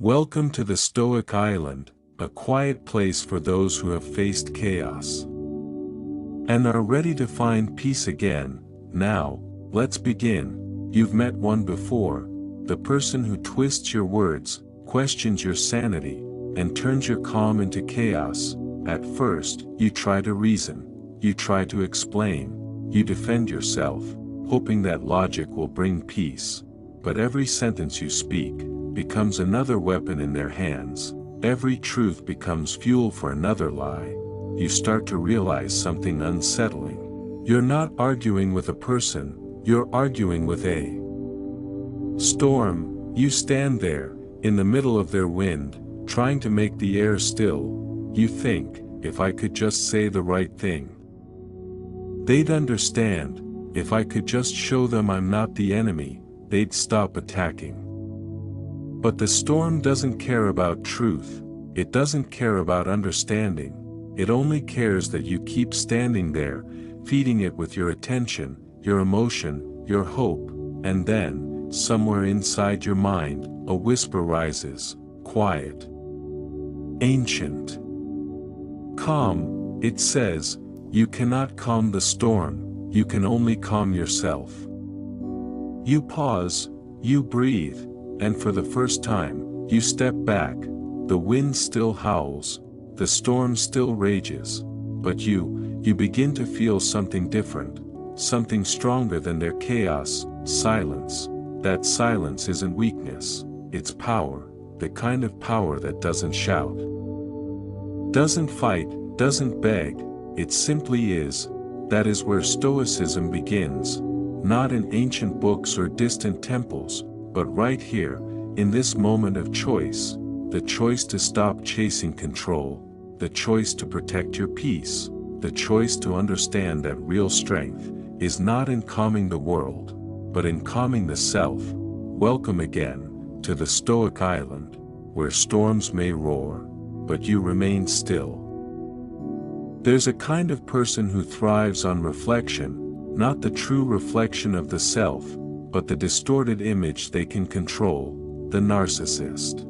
Welcome to the Stoic Island, a quiet place for those who have faced chaos and are ready to find peace again. Now, let's begin. You've met one before, the person who twists your words, questions your sanity, and turns your calm into chaos. At first, you try to reason, you try to explain, you defend yourself, hoping that logic will bring peace. But every sentence you speak becomes another weapon in their hands. Every truth becomes fuel for another lie. You start to realize something unsettling. You're not arguing with a person, you're arguing with a storm. You stand there, in the middle of their wind, trying to make the air still. You think, if I could just say the right thing, they'd understand. If I could just show them I'm not the enemy, they'd stop attacking. But the storm doesn't care about truth, it doesn't care about understanding, it only cares that you keep standing there, feeding it with your attention, your emotion, your hope, and then, somewhere inside your mind, a whisper rises, quiet, ancient, calm. It says, you cannot calm the storm, you can only calm yourself. You pause, you breathe, and for the first time, you step back. The wind still howls, the storm still rages, but you begin to feel something different, something stronger than their chaos, silence. That silence isn't weakness, it's power, the kind of power that doesn't shout, doesn't fight, doesn't beg, it simply is. That is where Stoicism begins, not in ancient books or distant temples, but right here, in this moment of choice, the choice to stop chasing control, the choice to protect your peace, the choice to understand that real strength is not in calming the world, but in calming the self. Welcome again to the Stoic Island, where storms may roar, but you remain still. There's a kind of person who thrives on reflection, not the true reflection of the self, but the distorted image they can control. The narcissist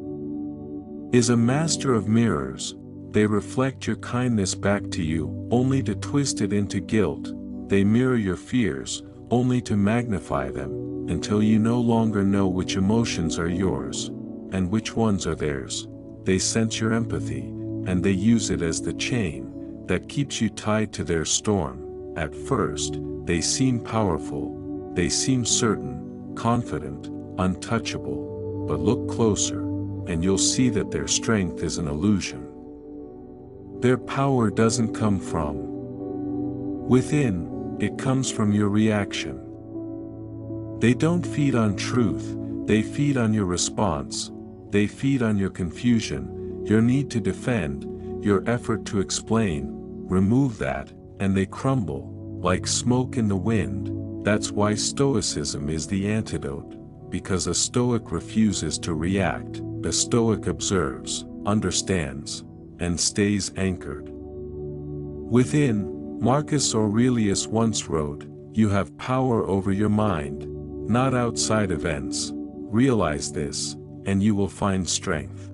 is a master of mirrors. They reflect your kindness back to you, only to twist it into guilt. They mirror your fears, only to magnify them, until you no longer know which emotions are yours, and which ones are theirs. They sense your empathy, and they use it as the chain that keeps you tied to their storm. At first, they seem powerful, they seem certain, confident, untouchable. But look closer, and you'll see that their strength is an illusion. Their power doesn't come from within, it comes from your reaction. They don't feed on truth, they feed on your response, they feed on your confusion, your need to defend, your effort to explain. Remove that, and they crumble, like smoke in the wind. That's why Stoicism is the antidote. Because a Stoic refuses to react, a Stoic observes, understands, and stays anchored within. Marcus Aurelius once wrote, "You have power over your mind, not outside events. Realize this, and you will find strength."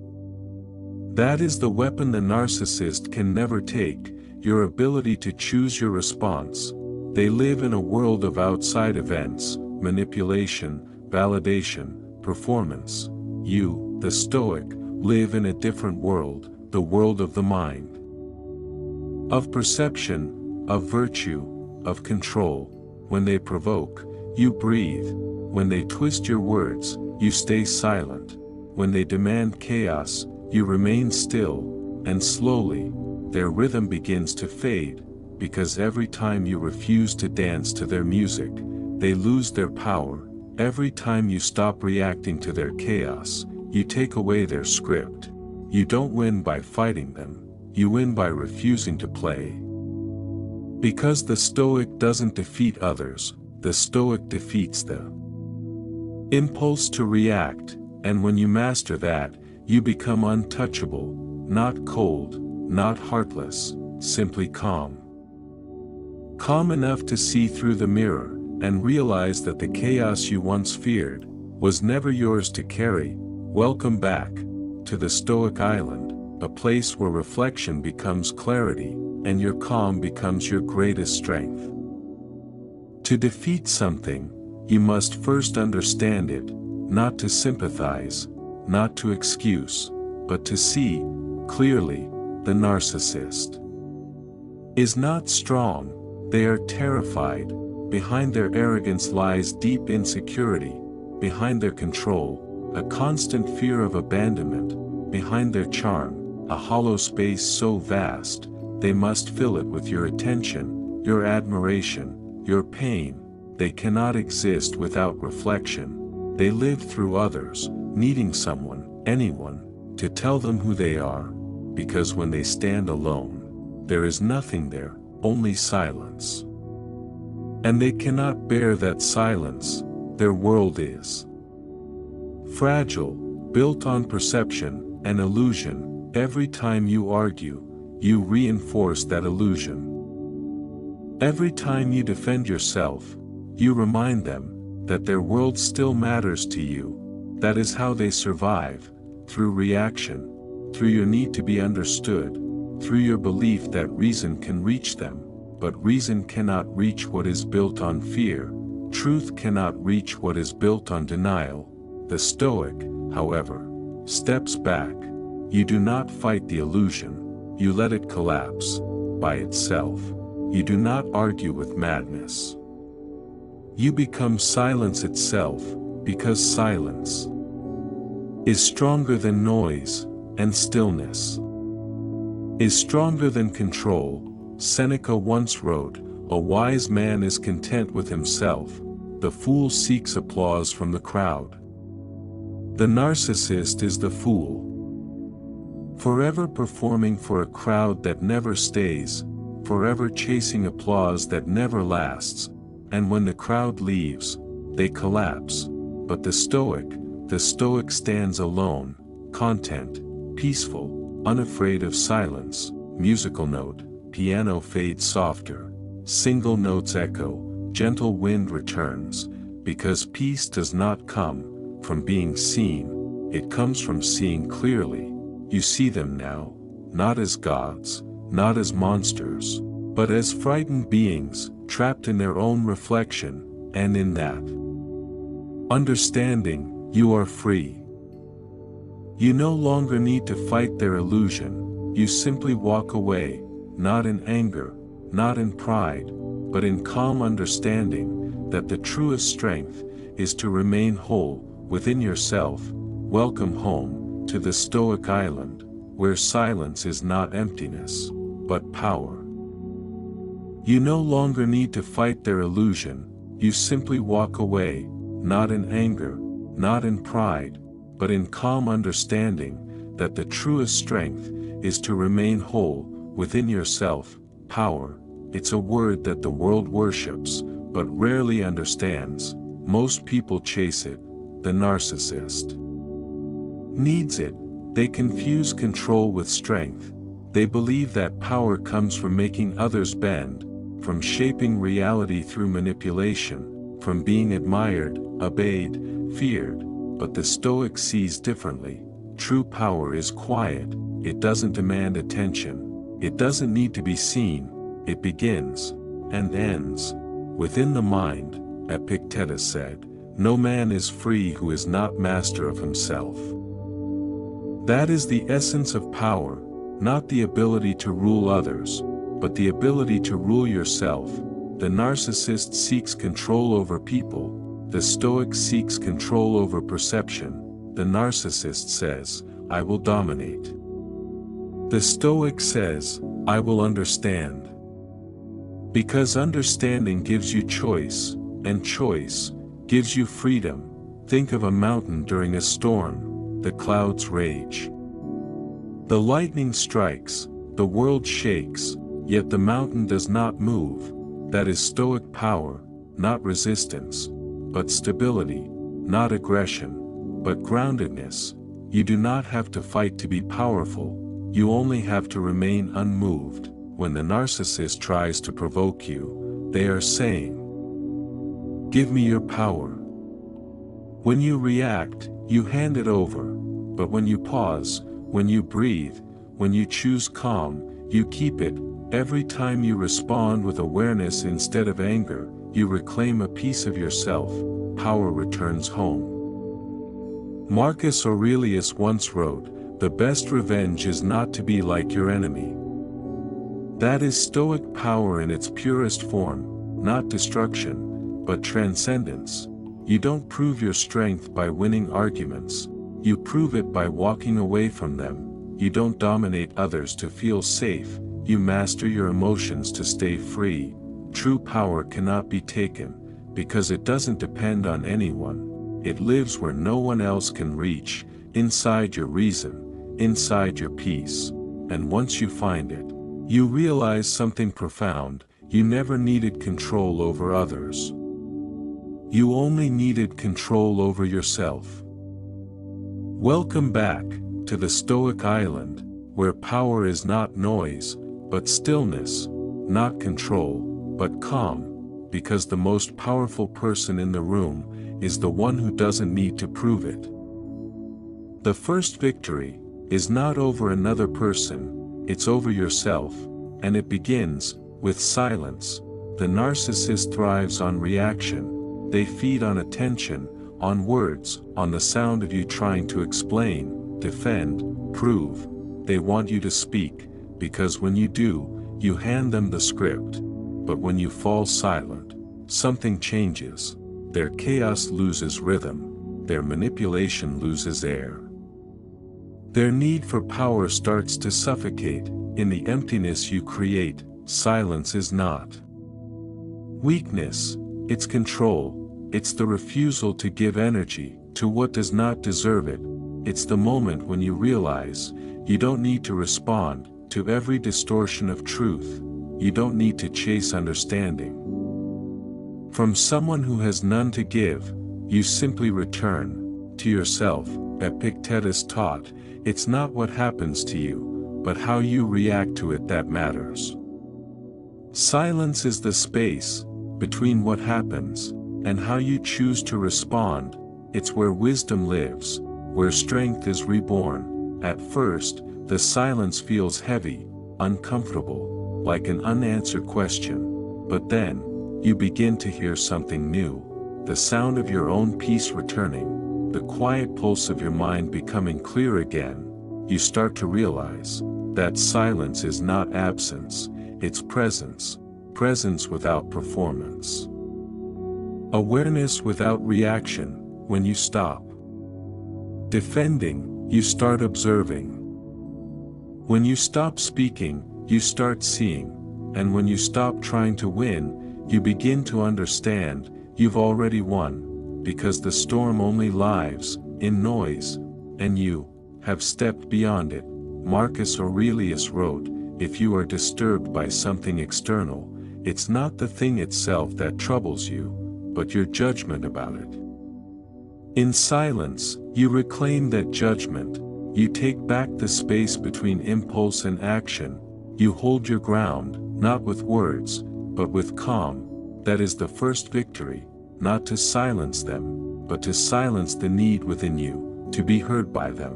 That is the weapon the narcissist can never take, your ability to choose your response. They live in a world of outside events, manipulation, validation, performance. You, the Stoic, live in a different world, the world of the mind. Of perception, of virtue, of control. When they provoke, you breathe. When they twist your words, you stay silent. When they demand chaos, you remain still, and slowly, their rhythm begins to fade, because every time you refuse to dance to their music, they lose their power. Every time you stop reacting to their chaos, you take away their script. You don't win by fighting them, you win by refusing to play. Because the Stoic doesn't defeat others, the Stoic defeats the impulse to react, and when you master that, you become untouchable, not cold, not heartless, simply calm. Calm enough to see through the mirror, and realize that the chaos you once feared was never yours to carry. Welcome back. to the Stoic Island, a place where reflection becomes clarity, and your calm becomes your greatest strength. To defeat something, you must first understand it, not to sympathize, not to excuse, but to see, clearly. The narcissist is not strong, they are terrified. Behind their arrogance lies deep insecurity, behind their control, a constant fear of abandonment, behind their charm, a hollow space so vast, they must fill it with your attention, your admiration, your pain. They cannot exist without reflection. They live through others, needing someone, anyone, to tell them who they are, because when they stand alone, there is nothing there, only silence. And they cannot bear that silence. Their world is fragile, built on perception and illusion. Every time you argue, you reinforce that illusion. Every time you defend yourself, you remind them that their world still matters to you. That is how they survive, through reaction, through your need to be understood, through your belief that reason can reach them, but reason cannot reach what is built on fear. Truth cannot reach what is built on denial. The Stoic, however, steps back. You do not fight the illusion, you let it collapse by itself. You do not argue with madness. You become silence itself, because silence is stronger than noise, and stillness is stronger than control. Seneca once wrote, "A wise man is content with himself, the fool seeks applause from the crowd." The narcissist is the fool, forever performing for a crowd that never stays, forever chasing applause that never lasts, and when the crowd leaves, they collapse. But the Stoic stands alone, content, peaceful, unafraid of silence. Musical note, piano fades softer, single notes echo, gentle wind returns, because peace does not come from being seen, it comes from seeing clearly. You see them now, not as gods, not as monsters, but as frightened beings, trapped in their own reflection, and in that understanding, you are free. You no longer need to fight their illusion, you simply walk away, not in anger, not in pride, but in calm understanding that the truest strength is to remain whole within yourself. Welcome home to the Stoic Island, where silence is not emptiness, but power. You no longer need to fight their illusion, you simply walk away, not in anger, not in pride, but in calm understanding that the truest strength is to remain whole within yourself. Power, it's a word that the world worships, but rarely understands. Most people chase it. The narcissist needs it. They confuse control with strength. They believe that power comes from making others bend, from shaping reality through manipulation, from being admired, obeyed, feared. But the Stoic sees differently. True power is quiet, it doesn't demand attention, it doesn't need to be seen, it begins and ends within the mind. Epictetus said, "No man is free who is not master of himself." That is the essence of power, not the ability to rule others, but the ability to rule yourself. The narcissist seeks control over people, the Stoic seeks control over perception. The narcissist says, "I will dominate." The Stoic says, "I will understand." Because understanding gives you choice, and choice gives you freedom. Think of a mountain during a storm. The clouds rage, the lightning strikes, the world shakes, yet the mountain does not move. That is Stoic power, not resistance, but stability, not aggression, but groundedness. You do not have to fight to be powerful, you only have to remain unmoved. When the narcissist tries to provoke you, they are saying, "Give me your power." When you react, you hand it over, But when you pause, when you breathe, when you choose calm, you keep it. Every time you respond with awareness instead of anger, you reclaim a piece of yourself. Power returns home. Marcus Aurelius once wrote, "The best revenge is not to be like your enemy." That is Stoic power in its purest form, not destruction, but transcendence. You don't prove your strength by winning arguments. You prove it by walking away from them. You don't dominate others to feel safe. You master your emotions to stay free. True power cannot be taken, because it doesn't depend on anyone. It lives where no one else can reach, inside your reason, inside your peace. And once you find it, you realize something profound: you never needed control over others. You only needed control over yourself. Welcome back to the Stoic Island, where power is not noise, but stillness, not control, but calm, because the most powerful person in the room is the one who doesn't need to prove it. The first victory is not over another person, it's over yourself, and it begins with silence. The narcissist thrives on reaction. They feed on attention, on words, on the sound of you trying to explain, defend, prove. They want you to speak, because when you do, you hand them the script. But when you fall silent, something changes. Their chaos loses rhythm. Their manipulation loses air. Their need for power starts to suffocate. In the emptiness you create, silence is not weakness, it's control. It's the refusal to give energy to what does not deserve it. It's the moment when you realize you don't need to respond to every distortion of truth. You don't need to chase understanding from someone who has none to give. You simply return to yourself. Epictetus taught, it's not what happens to you, but how you react to it that matters. Silence is the space between what happens and how you choose to respond. It's where wisdom lives, where strength is reborn. At first, the silence feels heavy, uncomfortable, like an unanswered question. But then, you begin to hear something new. The sound of your own peace returning, the quiet pulse of your mind becoming clear again. You start to realize that silence is not absence, it's presence. Presence without performance. Awareness without reaction. When you stop defending, you start observing. When you stop speaking, you start seeing. And when you stop trying to win, you begin to understand you've already won, because the storm only lives in noise, and you have stepped beyond it. Marcus Aurelius wrote, if you are disturbed by something external, it's not the thing itself that troubles you, but your judgment about it. In silence, you reclaim that judgment. You take back the space between impulse and action. You hold your ground, not with words, but with calm. That is the first victory, not to silence them, but to silence the need within you, to be heard by them.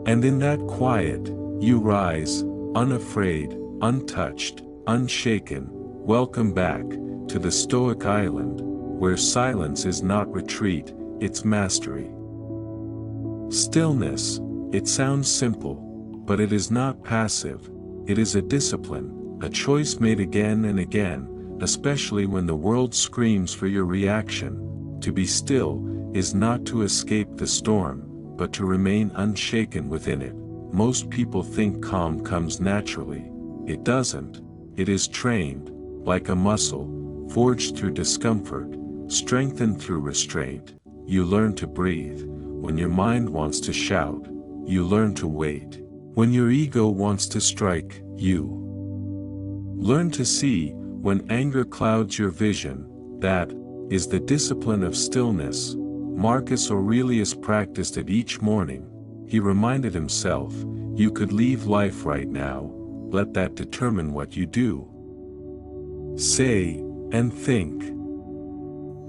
And in that quiet, you rise, unafraid, untouched, unshaken. Welcome back to the Stoic Island, where silence is not retreat, it's mastery. Stillness, it sounds simple, but it is not passive. It is a discipline, a choice made again and again, especially when the world screams for your reaction. To be still is not to escape the storm, but to remain unshaken within it. Most people think calm comes naturally. It doesn't. It is trained, like a muscle, forged through discomfort, strengthened through restraint. You learn to breathe. When your mind wants to shout, you learn to wait. When your ego wants to strike, you learn to see. When anger clouds your vision, that is the discipline of stillness. Marcus Aurelius practiced it each morning. He reminded himself, you could leave life right now. Let that determine what you do, say, and think.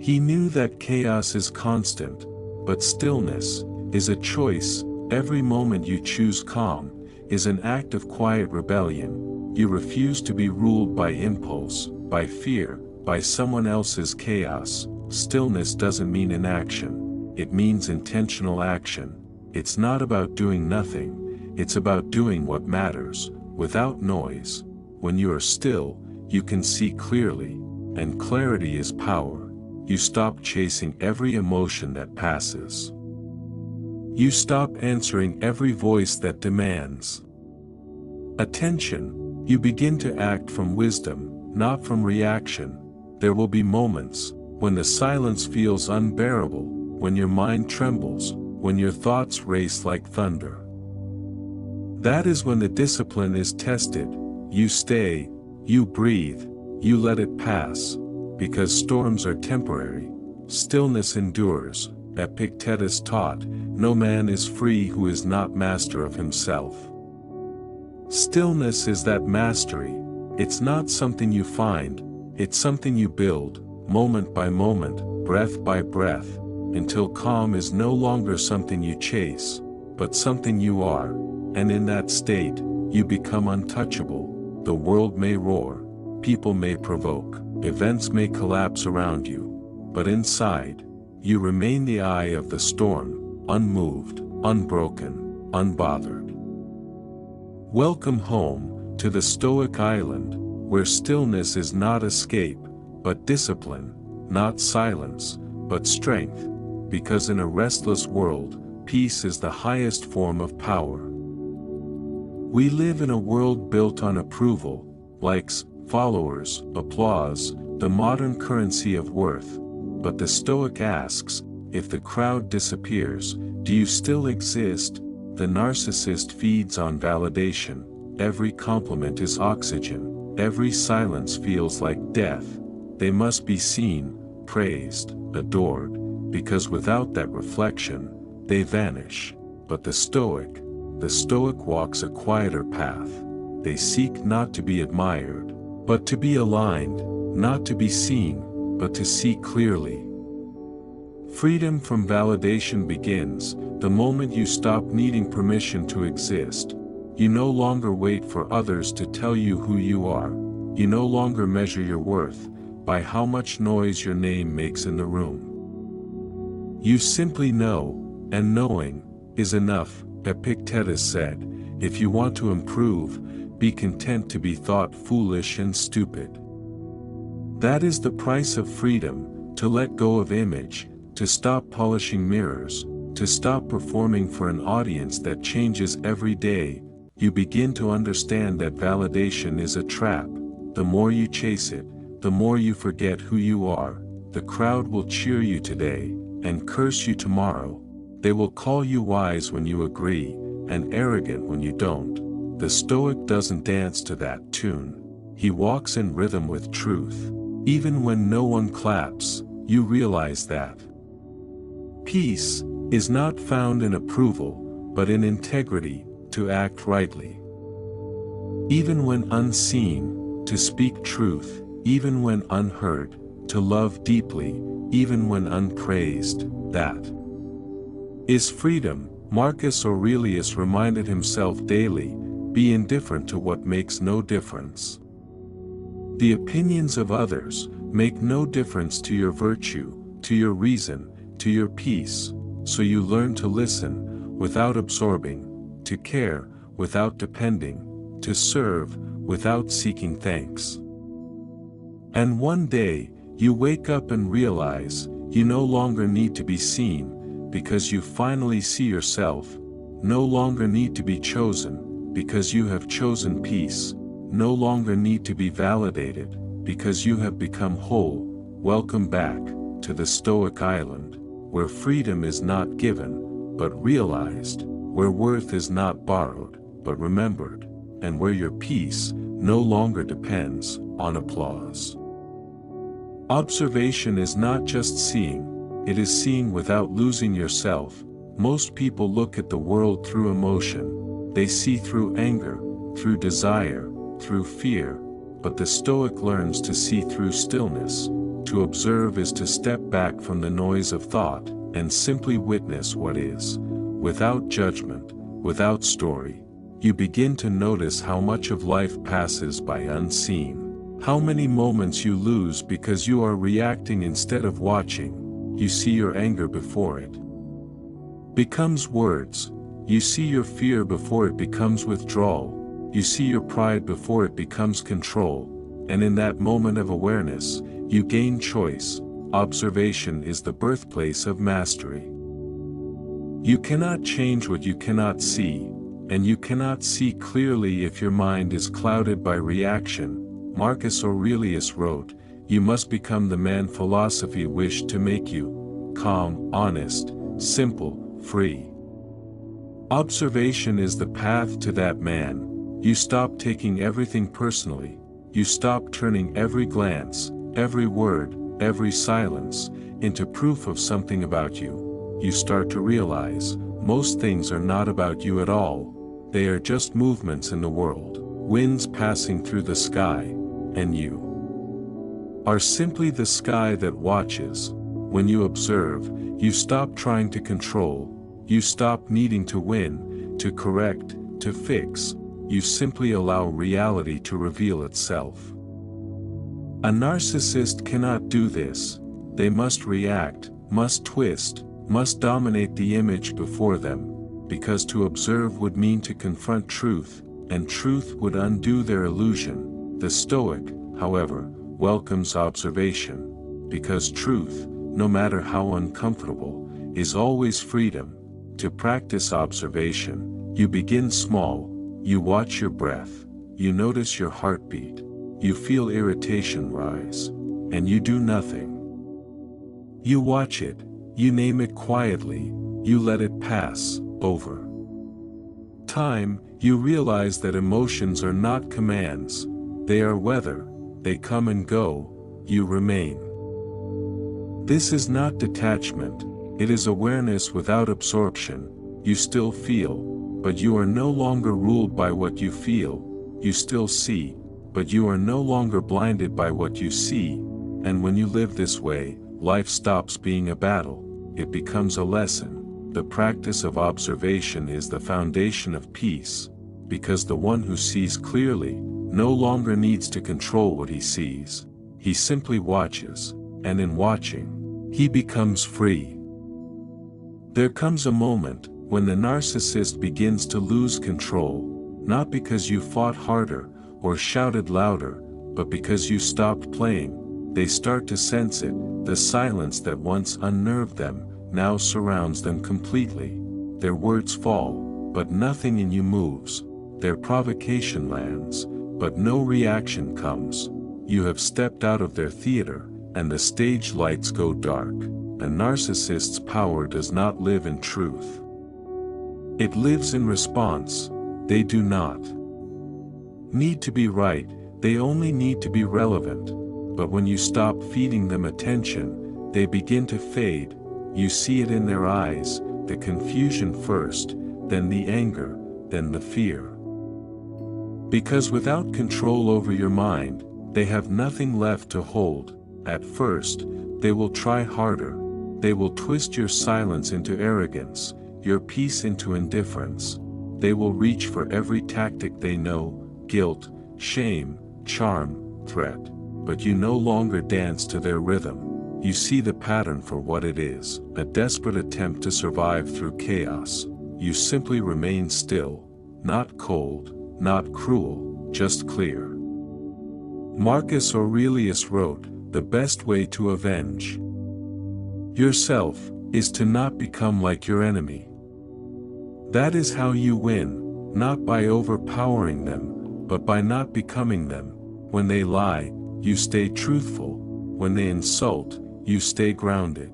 He knew that chaos is constant, but stillness is a choice. Every moment you choose calm is an act of quiet rebellion. You refuse to be ruled by impulse, by fear, by someone else's chaos. Stillness doesn't mean inaction, it means intentional action. It's not about doing nothing, it's about doing what matters, without noise. When you are still, you can see clearly, and clarity is power. You stop chasing every emotion that passes. You stop answering every voice that demands attention. You begin to act from wisdom, not from reaction. There will be moments when the silence feels unbearable, when your mind trembles, when your thoughts race like thunder. That is when the discipline is tested. You stay, you breathe, you let it pass, because storms are temporary, stillness endures. Epictetus taught, no man is free who is not master of himself. Stillness is that mastery. It's not something you find, it's something you build, moment by moment, breath by breath, until calm is no longer something you chase, but something you are, and in that state, you become untouchable. The world may roar, people may provoke, events may collapse around you, but inside, you remain the eye of the storm, unmoved, unbroken, unbothered. Welcome home, to the Stoic Island, where stillness is not escape, but discipline, not silence, but strength, because in a restless world, peace is the highest form of power. We live in a world built on approval, likes, followers, applause, the modern currency of worth. But the Stoic asks, if the crowd disappears, do you still exist? The narcissist feeds on validation. Every compliment is oxygen. Every silence feels like death. They must be seen, praised, adored, because without that reflection, they vanish. But the Stoic walks a quieter path. They seek not to be admired, but to be aligned, not to be seen, but to see clearly. Freedom from validation begins the moment you stop needing permission to exist. You no longer wait for others to tell you who you are. You no longer measure your worth by how much noise your name makes in the room. You simply know, and knowing is enough. Epictetus said, if you want to improve, be content to be thought foolish and stupid. That is the price of freedom, to let go of image, to stop polishing mirrors, to stop performing for an audience that changes every day. You begin to understand that validation is a trap. The more you chase it, the more you forget who you are. The crowd will cheer you today, and curse you tomorrow. They will call you wise when you agree, and arrogant when you don't. The Stoic doesn't dance to that tune. He walks in rhythm with truth. Even when no one claps, you realize that peace is not found in approval, but in integrity, to act rightly. Even when unseen, to speak truth, even when unheard, to love deeply, even when unpraised. That is freedom. Marcus Aurelius reminded himself daily, be indifferent to what makes no difference. The opinions of others make no difference to your virtue, to your reason, to your peace, so you learn to listen, without absorbing, to care, without depending, to serve, without seeking thanks. And one day, you wake up and realize, you no longer need to be seen, because you finally see yourself, no longer need to be chosen, because you have chosen peace, no longer need to be validated, because you have become whole. Welcome back, to the Stoic Island, where freedom is not given, but realized, where worth is not borrowed, but remembered, and where your peace no longer depends on applause. Observation is not just seeing, it is seeing without losing yourself. Most people look at the world through emotion. They see through anger, through desire, through fear, but the Stoic learns to see through stillness. To observe is to step back from the noise of thought, and simply witness what is. without judgment, without story, you begin to notice how much of life passes by unseen. How many moments you lose because you are reacting instead of watching. You see your anger before it becomes words. You see your fear before it becomes withdrawal. You see your pride before it becomes control. And in that moment of awareness, you gain choice. Observation is the birthplace of mastery. You cannot change what you cannot see, and you cannot see clearly if your mind is clouded by reaction. Marcus Aurelius wrote, "You must become the man philosophy wished to make you: calm, honest, simple, free." Observation is the path to that man. You stop taking everything personally. You stop turning every glance, every word, every silence, into proof of something about you. You start to realize, most things are not about you at all. They are just movements in the world, winds passing through the sky, and you are simply the sky that watches. When you observe, you stop trying to control. You stop needing to win, to correct, to fix. You simply allow reality to reveal itself. A narcissist cannot do this. They must react, must twist, must dominate the image before them, because to observe would mean to confront truth, and truth would undo their illusion. The Stoic, however, welcomes observation, because truth, no matter how uncomfortable, is always freedom. To practice observation, you begin small. You watch your breath, you notice your heartbeat, you feel irritation rise, and you do nothing. You watch it, you name it quietly, you let it pass. Over time, you realize that emotions are not commands, they are weather, they come and go, you remain. This is not detachment, it is awareness without absorption. You still feel, but you are no longer ruled by what you feel. You still see, but you are no longer blinded by what you see. And when you live this way, life stops being a battle, it becomes a lesson. The practice of observation is the foundation of peace, because the one who sees clearly no longer needs to control what he sees. He simply watches, and in watching, he becomes free. There comes a moment when the narcissist begins to lose control, not because you fought harder or shouted louder, but because you stopped playing. They start to sense it. The silence that once unnerved them now surrounds them completely. Their words fall, but nothing in you moves. Their provocation lands, but no reaction comes. You have stepped out of their theater, and the stage lights go dark. A narcissist's power does not live in truth. It lives in response. They do not need to be right, they only need to be relevant. But when you stop feeding them attention, they begin to fade. You see it in their eyes, the confusion first, then the anger, then the fear. Because without control over your mind, they have nothing left to hold. At first, they will try harder. They will twist your silence into arrogance, your peace into indifference. They will reach for every tactic they know: guilt, shame, charm, threat. But you no longer dance to their rhythm. You see the pattern for what it is, a desperate attempt to survive through chaos. You simply remain still, not cold, not cruel, just clear. Marcus Aurelius wrote, "The best way to avenge yourself is to not become like your enemy." That is how you win, not by overpowering them, but by not becoming them. When they lie, you stay truthful. When they insult, you stay grounded.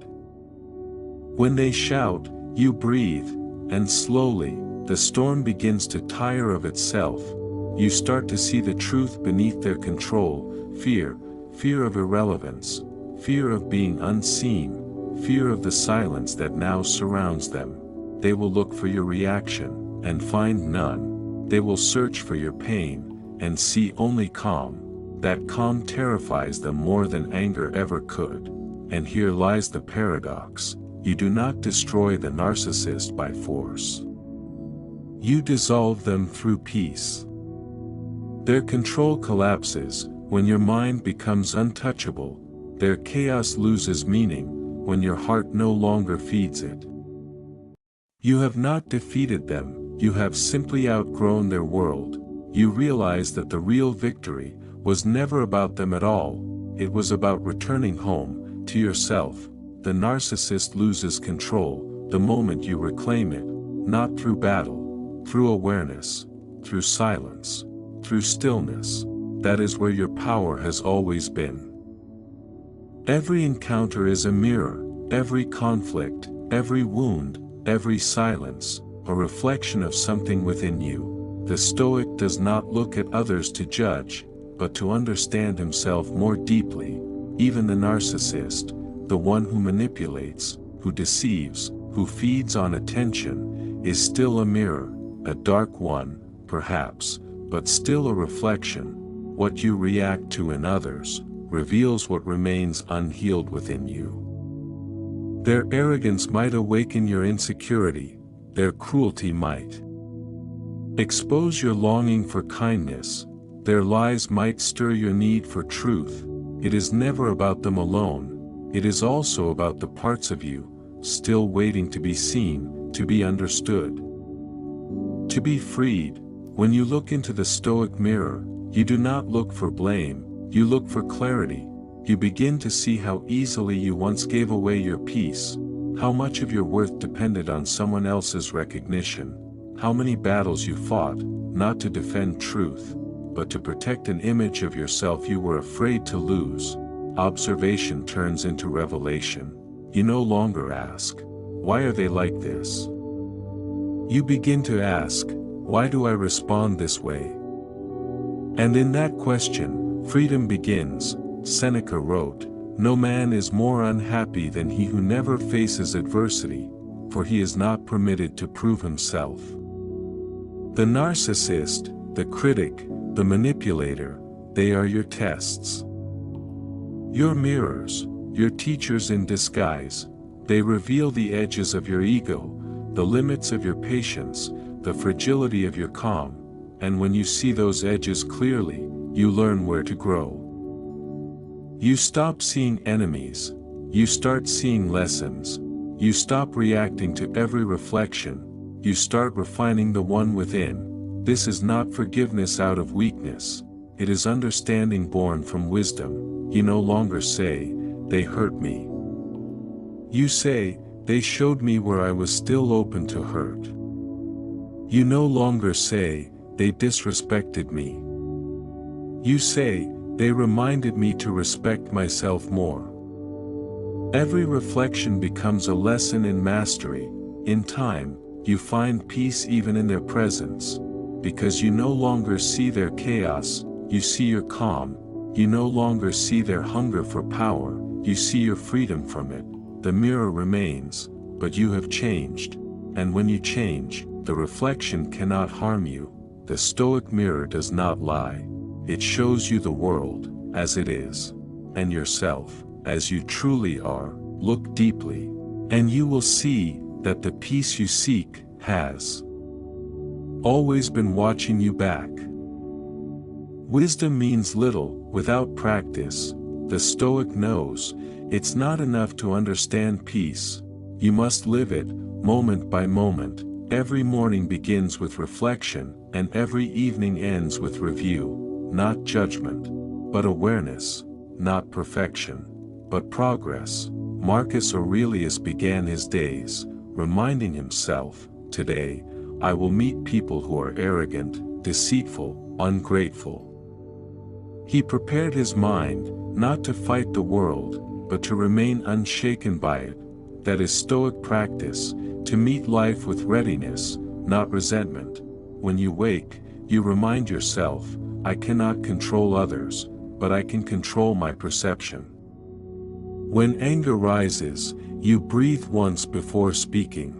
When they shout, you breathe, and slowly, the storm begins to tire of itself. You start to see the truth beneath their control: fear, fear of irrelevance, fear of being unseen, fear of the silence that now surrounds them. They will look for your reaction, and find none. They will search for your pain, and see only calm. That calm terrifies them more than anger ever could. And here lies the paradox. you do not destroy the narcissist by force. You dissolve them through peace. Their control collapses when your mind becomes untouchable, their chaos loses meaning when your heart no longer feeds it. You have not defeated them, you have simply outgrown their world. You realize that the real victory was never about them at all, it was about returning home to yourself. The narcissist loses control the moment you reclaim it, not through battle, through awareness, through silence, through stillness. That is where your power has always been. Every encounter is a mirror, every conflict, every wound, every silence, a reflection of something within you. The Stoic does not look at others to judge, but to understand himself more deeply. Even the narcissist, the one who manipulates, who deceives, who feeds on attention, is still a mirror, a dark one, perhaps, but still a reflection. What you react to in others reveals what remains unhealed within you. Their arrogance might awaken your insecurity, their cruelty might expose your longing for kindness, their lies might stir your need for truth. It is never about them alone, it is also about the parts of you still waiting to be seen, to be understood, to be freed. When you look into the Stoic mirror, you do not look for blame, you look for clarity. You begin to see how easily you once gave away your peace, how much of your worth depended on someone else's recognition, how many battles you fought, not to defend truth, but to protect an image of yourself you were afraid to lose. Observation turns into revelation. You no longer ask, "Why are they like this?" You begin to ask, "Why do I respond this way?" And in that question, freedom begins. Seneca wrote, "No man is more unhappy than he who never faces adversity, for he is not permitted to prove himself." The narcissist, the critic, the manipulator, they are your tests. Your mirrors, your teachers in disguise. They reveal the edges of your ego, the limits of your patience, the fragility of your calm, and when you see those edges clearly, you learn where to grow. You stop seeing enemies, you start seeing lessons, you stop reacting to every reflection, you start refining the one within. This is not forgiveness out of weakness, it is understanding born from wisdom. You no longer say, "They hurt me." You say, "They showed me where I was still open to hurt." You no longer say, "They disrespected me." You say, "They reminded me to respect myself more." Every reflection becomes a lesson in mastery. In time, you find peace even in their presence, because you no longer see their chaos, you see your calm. You no longer see their hunger for power, you see your freedom from it. The mirror remains, but you have changed. And when you change, the reflection cannot harm you. The Stoic mirror does not lie. It shows you the world, as it is, and yourself, as you truly are. Look deeply, and you will see that the peace you seek has always been watching you back. Wisdom means little without practice. The Stoic knows, it's not enough to understand peace. You must live it, moment by moment. Every morning begins with reflection, and every evening ends with review. Not judgment, but awareness. Not perfection, but progress. Marcus Aurelius began his days, reminding himself, "Today, I will meet people who are arrogant, deceitful, ungrateful." He prepared his mind, not to fight the world, but to remain unshaken by it. That is Stoic practice, to meet life with readiness, not resentment. When you wake, you remind yourself, "I cannot control others, but I can control my perception." When anger rises, you breathe once before speaking.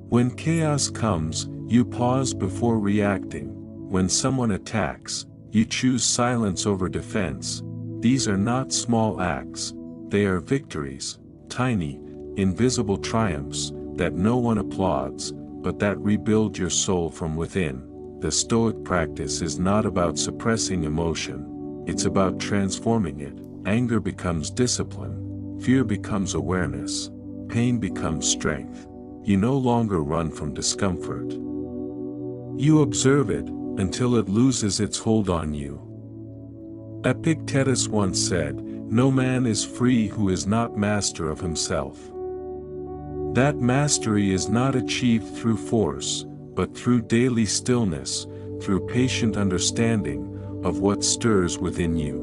When chaos comes, you pause before reacting. When someone attacks, you choose silence over defense. These are not small acts, they are victories, tiny, invisible triumphs, that no one applauds, but that rebuild your soul from within. The Stoic practice is not about suppressing emotion, it's about transforming it. Anger becomes discipline, fear becomes awareness, pain becomes strength. You no longer run from discomfort. You observe it, until it loses its hold on you. Epictetus once said, "No man is free who is not master of himself." That mastery is not achieved through force, but through daily stillness, through patient understanding of what stirs within you.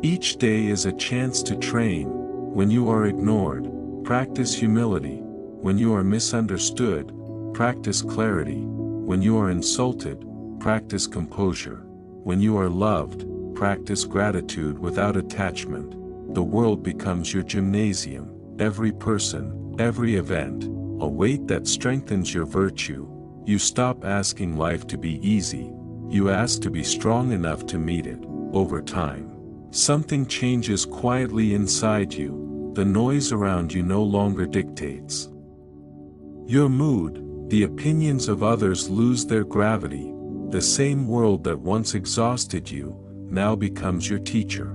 Each day is a chance to train. When you are ignored, practice humility. When you are misunderstood, practice clarity. When you are insulted, practice composure. When you are loved, practice gratitude without attachment. The world becomes your gymnasium, every person, every event, a weight that strengthens your virtue. You stop asking life to be easy, you ask to be strong enough to meet it. Over time, something changes quietly inside you. The noise around you no longer dictates your mood. The opinions of others lose their gravity. The same world that once exhausted you, now becomes your teacher.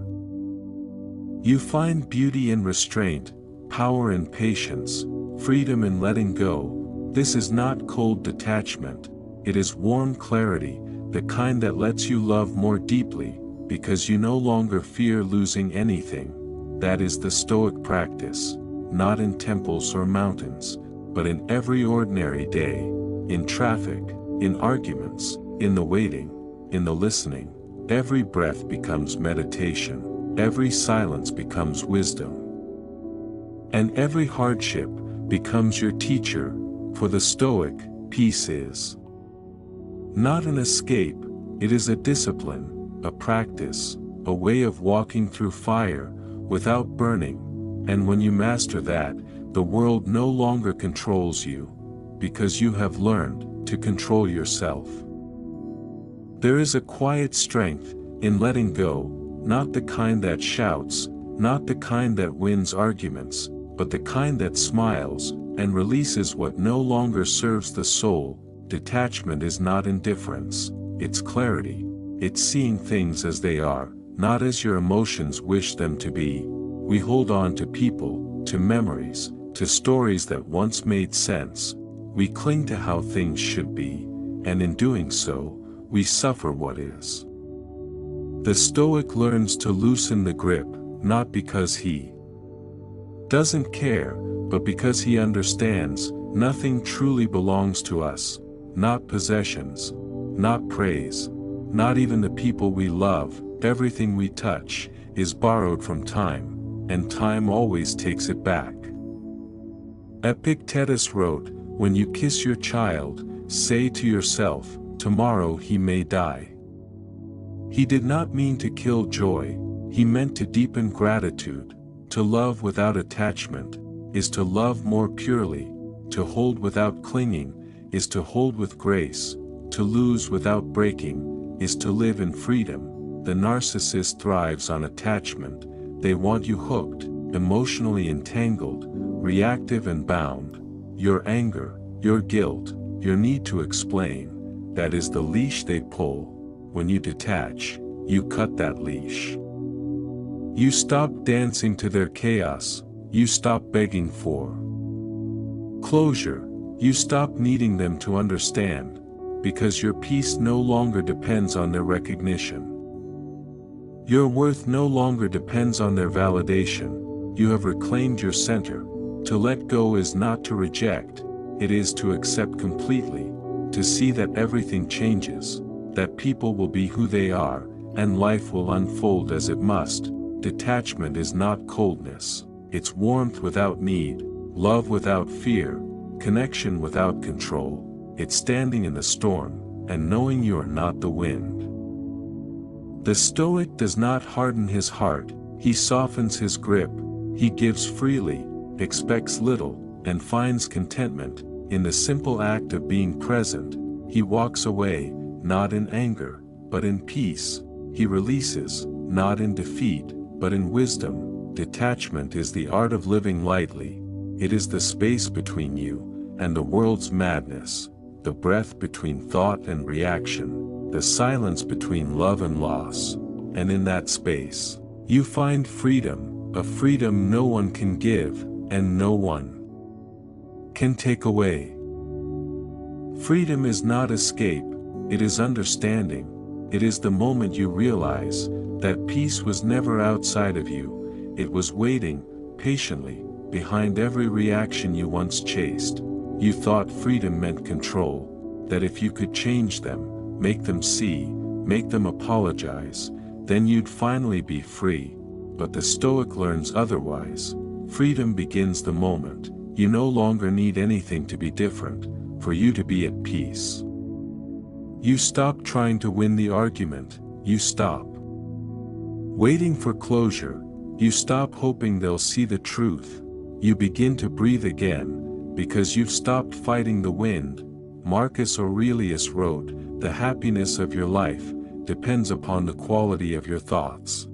You find beauty in restraint, power in patience, freedom in letting go. This is not cold detachment, it is warm clarity, the kind that lets you love more deeply, because you no longer fear losing anything. That is the Stoic practice, not in temples or mountains, but in every ordinary day, in traffic, in arguments, in the waiting, in the listening. Every breath becomes meditation, every silence becomes wisdom. And every hardship becomes your teacher. For the Stoic, peace is not an escape, it is a discipline, a practice, a way of walking through fire, without burning. And when you master that, the world no longer controls you, because you have learned to control yourself. There is a quiet strength in letting go, not the kind that shouts, not the kind that wins arguments, but the kind that smiles and releases what no longer serves the soul. Detachment is not indifference, it's clarity. It's seeing things as they are, not as your emotions wish them to be. We hold on to people, to memories, to stories that once made sense. We cling to how things should be, and in doing so, we suffer what is. The Stoic learns to loosen the grip, not because he doesn't care, but because he understands. Nothing truly belongs to us, not possessions, not praise, not even the people we love. Everything we touch is borrowed from time, and time always takes it back. Epictetus wrote, "When you kiss your child, say to yourself, tomorrow he may die." He did not mean to kill joy, he meant to deepen gratitude. To love without attachment is to love more purely. To hold without clinging is to hold with grace. To lose without breaking is to live in freedom. The narcissist thrives on attachment. They want you hooked, emotionally entangled, reactive and bound. Your anger, your guilt, your need to explain, that is the leash they pull. When you detach, you cut that leash. You stop dancing to their chaos, you stop begging for closure, you stop needing them to understand, because your peace no longer depends on their recognition. Your worth no longer depends on their validation. You have reclaimed your center. To let go is not to reject, it is to accept completely, to see that everything changes, that people will be who they are, and life will unfold as it must. Detachment is not coldness, it's warmth without need, love without fear, connection without control. It's standing in the storm, and knowing you are not the wind. The Stoic does not harden his heart, he softens his grip, he gives freely, expects little, and finds contentment in the simple act of being present. He walks away, not in anger, but in peace. He releases, not in defeat, but in wisdom. detachment is the art of living lightly. It is the space between you and the world's madness, the breath between thought and reaction, the silence between love and loss. And in that space, you find freedom, a freedom no one can give, and no one can take away. Freedom is not escape, it is understanding. It is the moment you realize that peace was never outside of you, it was waiting, patiently, behind every reaction you once chased. You thought freedom meant control, that if you could change them, make them see, make them apologize, then you'd finally be free. But the Stoic learns otherwise. Freedom begins the moment you no longer need anything to be different, for you to be at peace. You stop trying to win the argument, you stop waiting for closure, you stop hoping they'll see the truth. You begin to breathe again, because you've stopped fighting the wind. Marcus Aurelius wrote, "The happiness of your life depends upon the quality of your thoughts."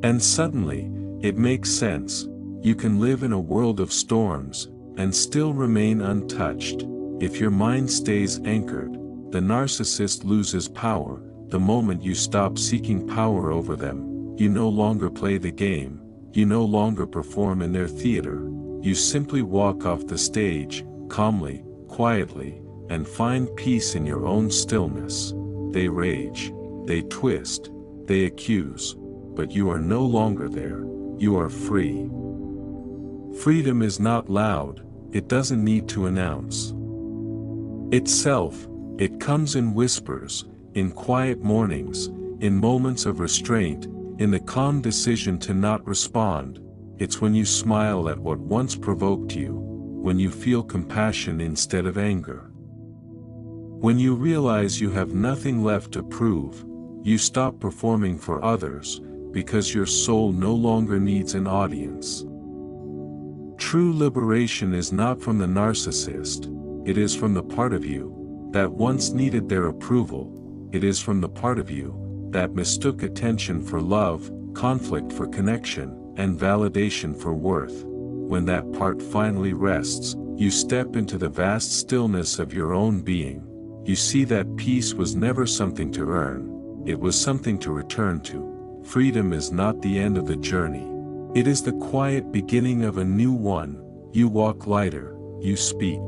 And suddenly, it makes sense. You can live in a world of storms, and still remain untouched. If your mind stays anchored, the narcissist loses power. The moment you stop seeking power over them, you no longer play the game, you no longer perform in their theater. You simply walk off the stage, calmly, quietly, and find peace in your own stillness. They rage, they twist, they accuse, but you are no longer there, you are free. Freedom is not loud, it doesn't need to announce itself, it comes in whispers, in quiet mornings, in moments of restraint, in the calm decision to not respond. It's when you smile at what once provoked you, when you feel compassion instead of anger. When you realize you have nothing left to prove, you stop performing for others, because your soul no longer needs an audience. True liberation is not from the narcissist, it is from the part of you that once needed their approval. It is from the part of you that mistook attention for love, conflict for connection, and validation for worth. When that part finally rests, you step into the vast stillness of your own being. You see that peace was never something to earn, it was something to return to. Freedom is not the end of the journey. It is the quiet beginning of a new one. You walk lighter, you speak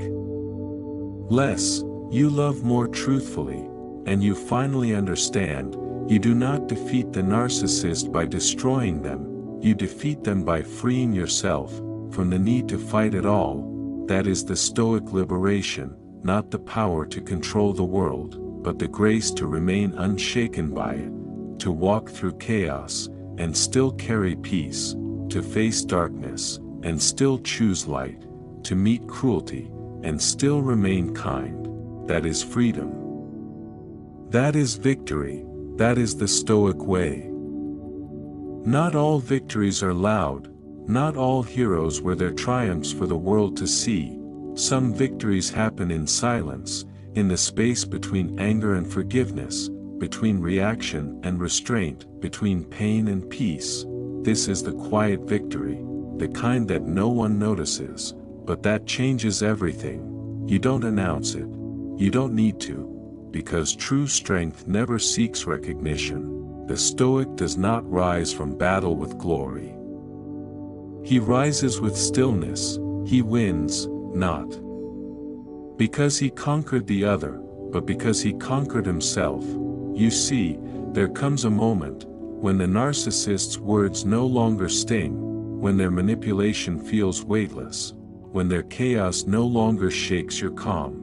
less, you love more truthfully, and you finally understand, you do not defeat the narcissist by destroying them, you defeat them by freeing yourself from the need to fight at all. That is the Stoic liberation, not the power to control the world, but the grace to remain unshaken by it, to walk through chaos, and still carry peace, to face darkness, and still choose light, to meet cruelty, and still remain kind. That is freedom. That is victory, that is the Stoic way. Not all victories are loud, not all heroes wear their triumphs for the world to see. Some victories happen in silence, in the space between anger and forgiveness, between reaction and restraint, between pain and peace. This is the quiet victory, the kind that no one notices, but that changes everything. You don't announce it, you don't need to, because true strength never seeks recognition. The Stoic does not rise from battle with glory. He rises with stillness, he wins, not because he conquered the other, but because he conquered himself. You see, there comes a moment when the narcissist's words no longer sting, when their manipulation feels weightless, when their chaos no longer shakes your calm.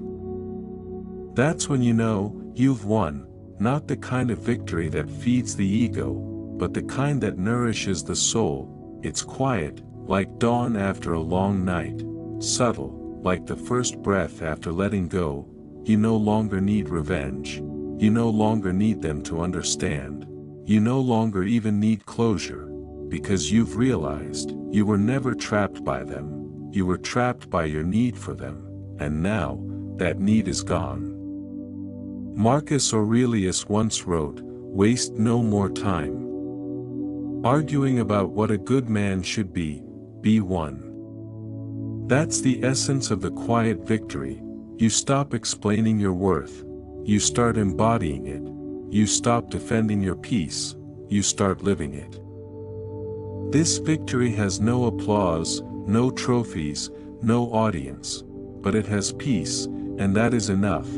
That's when you know, you've won, not the kind of victory that feeds the ego, but the kind that nourishes the soul. It's quiet, like dawn after a long night, subtle, like the first breath after letting go. You no longer need revenge, you no longer need them to understand, you no longer even need closure, because you've realized, you were never trapped by them, you were trapped by your need for them, and now, that need is gone. Marcus Aurelius once wrote, "Waste no more time. Arguing about what a good man should be one. That's the essence of the quiet victory. You stop explaining your worth. You start embodying it. You stop defending your peace. You start living it. This victory has no applause, no trophies, no audience. But it has peace, and that is enough.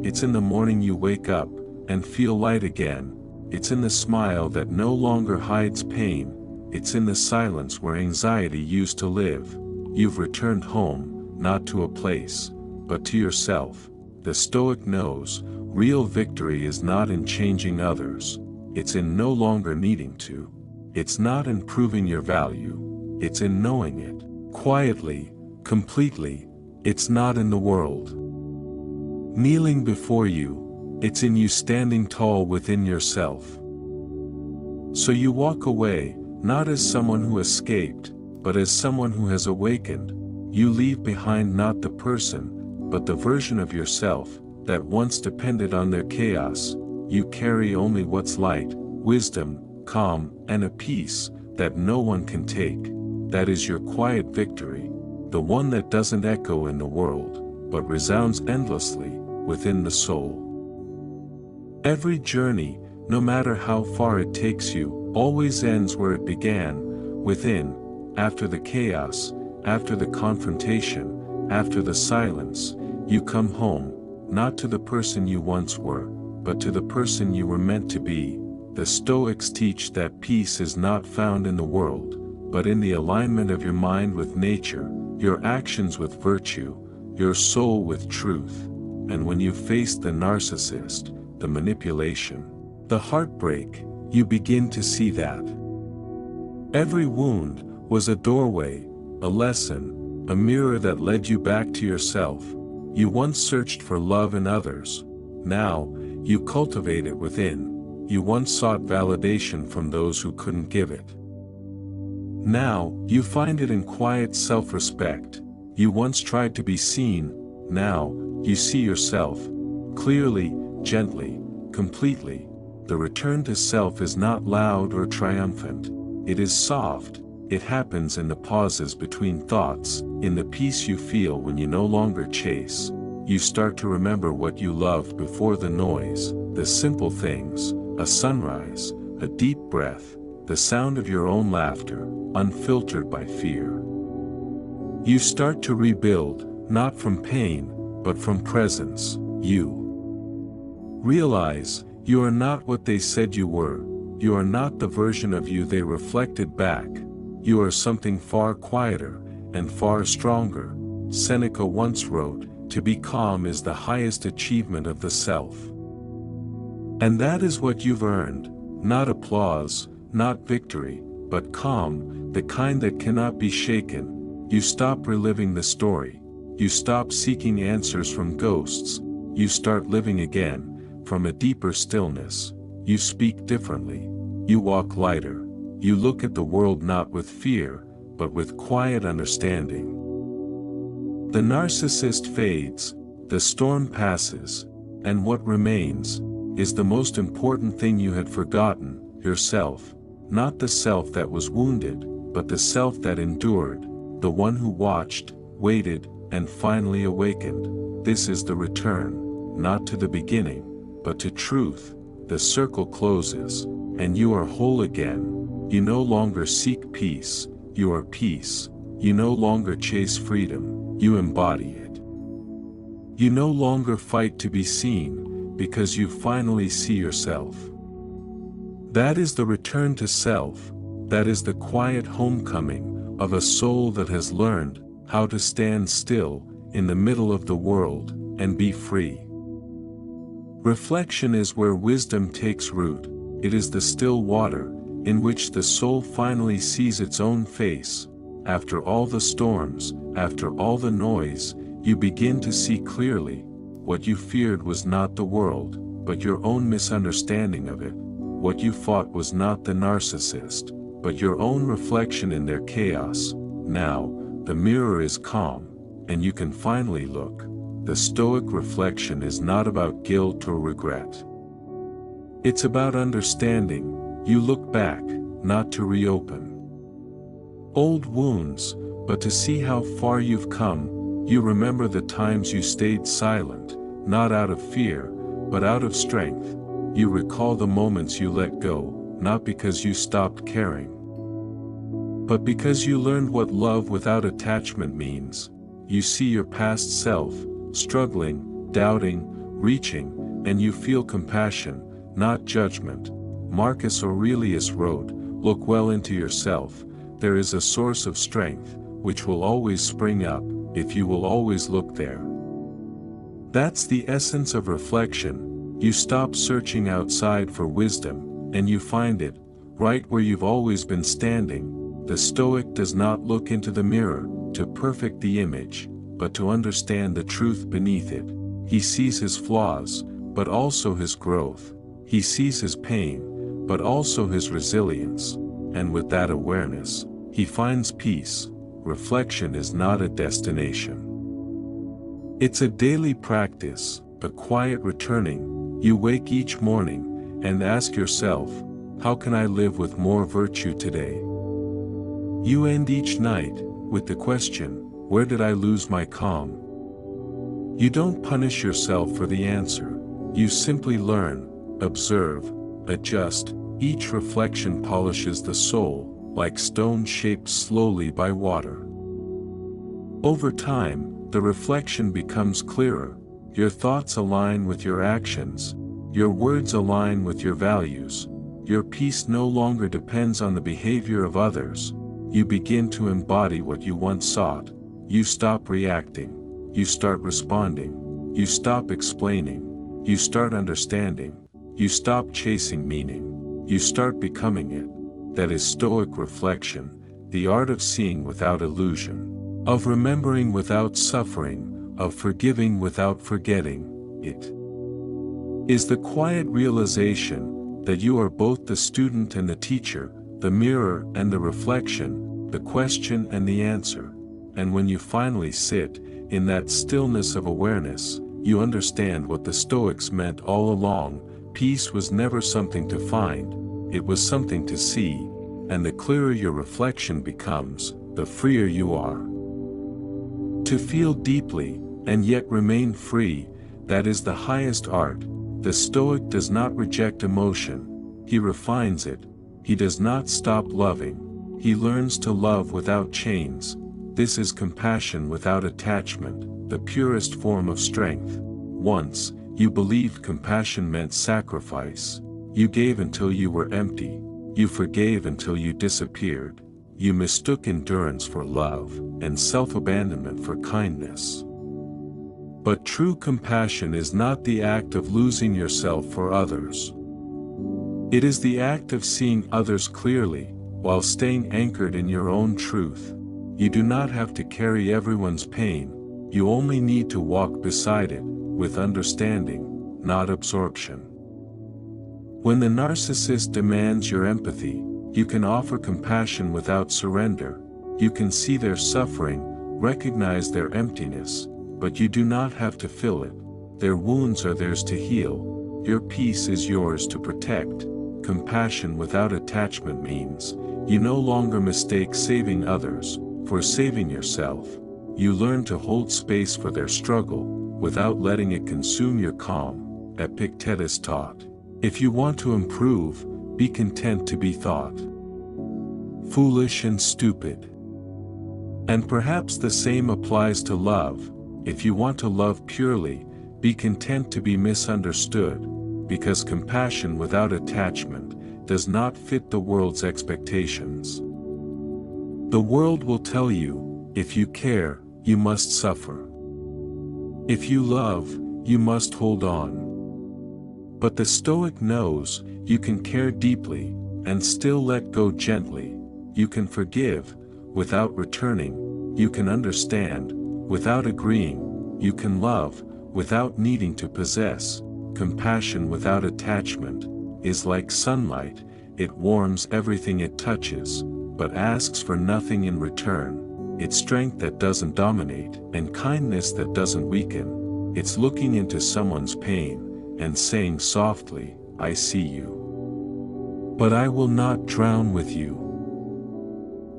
It's in the morning you wake up, and feel light again. It's in the smile that no longer hides pain. It's in the silence where anxiety used to live. You've returned home, not to a place, but to yourself. The Stoic knows, real victory is not in changing others. It's in no longer needing to. It's not in proving your value. It's in knowing it. Quietly, completely. It's not in the world kneeling before you. It's in you standing tall within yourself. So you walk away, not as someone who escaped, but as someone who has awakened. You leave behind not the person, but the version of yourself that once depended on their chaos. You carry only what's light, wisdom, calm, and a peace that no one can take. That is your quiet victory, the one that doesn't echo in the world, but resounds endlessly within the soul. Every journey, no matter how far it takes you, always ends where it began, within, after the chaos, after the confrontation, after the silence. You come home, not to the person you once were, but to the person you were meant to be. The Stoics teach that peace is not found in the world, but in the alignment of your mind with nature, your actions with virtue, your soul with truth. And when you face the narcissist, the manipulation, the heartbreak, you begin to see that every wound was a doorway, a lesson, a mirror that led you back to yourself. You once searched for love in others. Now, you cultivate it within. You once sought validation from those who couldn't give it. Now, you find it in quiet self-respect. You once tried to be seen. Now, you see yourself, clearly, gently, completely. The return to self is not loud or triumphant. It is soft. It happens in the pauses between thoughts, in the peace you feel when you no longer chase. You start to remember what you loved before the noise, the simple things, a sunrise, a deep breath, the sound of your own laughter, unfiltered by fear. You start to rebuild, not from pain, but from presence. You realize, you are not what they said you were. You are not the version of you they reflected back. You are something far quieter, and far stronger. Seneca once wrote, "To be calm is the highest achievement of the self." And that is what you've earned, not applause, not victory, but calm, the kind that cannot be shaken. You stop reliving the story. You stop seeking answers from ghosts. You start living again, from a deeper stillness. You speak differently. You walk lighter. You look at the world not with fear, but with quiet understanding. The narcissist fades, the storm passes, and what remains is the most important thing you had forgotten, yourself. Not the self that was wounded, but the self that endured, the one who watched, waited, and finally awakened. This is the return, not to the beginning, but to truth. The circle closes, and you are whole again. You no longer seek peace, you are peace. You no longer chase freedom, you embody it. You no longer fight to be seen, because you finally see yourself. That is the return to self. That is the quiet homecoming of a soul that has learned how to stand still in the middle of the world and be free. Reflection is where wisdom takes root. It is the still water in which the soul finally sees its own face. After all the storms, after all the noise, you begin to see clearly. What you feared was not the world, but your own misunderstanding of it. What you fought was not the narcissist, but your own reflection in their chaos. Now, the mirror is calm, and you can finally look. The Stoic reflection is not about guilt or regret. It's about understanding. You look back, not to reopen old wounds, but to see how far you've come. You remember the times you stayed silent, not out of fear, but out of strength. You recall the moments you let go, not because you stopped caring, but because you learned what love without attachment means. You see your past self, struggling, doubting, reaching, and you feel compassion, not judgment. Marcus Aurelius wrote, "Look well into yourself. There is a source of strength, which will always spring up, if you will always look there." That's the essence of reflection. You stop searching outside for wisdom, and you find it, right where you've always been standing. The Stoic does not look into the mirror, to perfect the image, but to understand the truth beneath it. He sees his flaws, but also his growth. He sees his pain, but also his resilience. And with that awareness, he finds peace. Reflection is not a destination. It's a daily practice, a quiet returning. You wake each morning, and ask yourself, how can I live with more virtue today? You end each night, with the question, where did I lose my calm? You don't punish yourself for the answer. You simply learn, observe, adjust. Each reflection polishes the soul, like stone shaped slowly by water. Over time, the reflection becomes clearer. Your thoughts align with your actions. Your words align with your values. Your peace no longer depends on the behavior of others. You begin to embody what you once sought. You stop reacting. You start responding. You stop explaining. You start understanding. You stop chasing meaning. You start becoming it. That is Stoic reflection, the art of seeing without illusion, of remembering without suffering, of forgiving without forgetting. It is the quiet realization that you are both the student and the teacher, the mirror and the reflection, the question and the answer. And when you finally sit in that stillness of awareness, you understand what the Stoics meant all along. Peace was never something to find, it was something to see, and the clearer your reflection becomes, the freer you are. To feel deeply, and yet remain free, that is the highest art. The Stoic does not reject emotion, he refines it. He does not stop loving, he learns to love without chains. This is compassion without attachment, the purest form of strength. Once, you believed compassion meant sacrifice. You gave until you were empty. You forgave until you disappeared. You mistook endurance for love, and self-abandonment for kindness. But true compassion is not the act of losing yourself for others. It is the act of seeing others clearly, while staying anchored in your own truth. You do not have to carry everyone's pain, you only need to walk beside it, with understanding, not absorption. When the narcissist demands your empathy, you can offer compassion without surrender. You can see their suffering, recognize their emptiness, but you do not have to fill it. Their wounds are theirs to heal. Your peace is yours to protect. Compassion without attachment means, you no longer mistake saving others for saving yourself. You learn to hold space for their struggle, without letting it consume your calm. Epictetus taught, if you want to improve, be content to be thought foolish and stupid. And perhaps the same applies to love. If you want to love purely, be content to be misunderstood, because compassion without attachment does not fit the world's expectations. The world will tell you, if you care, you must suffer. If you love, you must hold on. But the Stoic knows, you can care deeply, and still let go gently. You can forgive, without returning. You can understand, without agreeing. You can love, without needing to possess. Compassion without attachment is like sunlight, it warms everything it touches, but asks for nothing in return. It's strength that doesn't dominate, and kindness that doesn't weaken. It's looking into someone's pain, and saying softly, I see you. but I will not drown with you.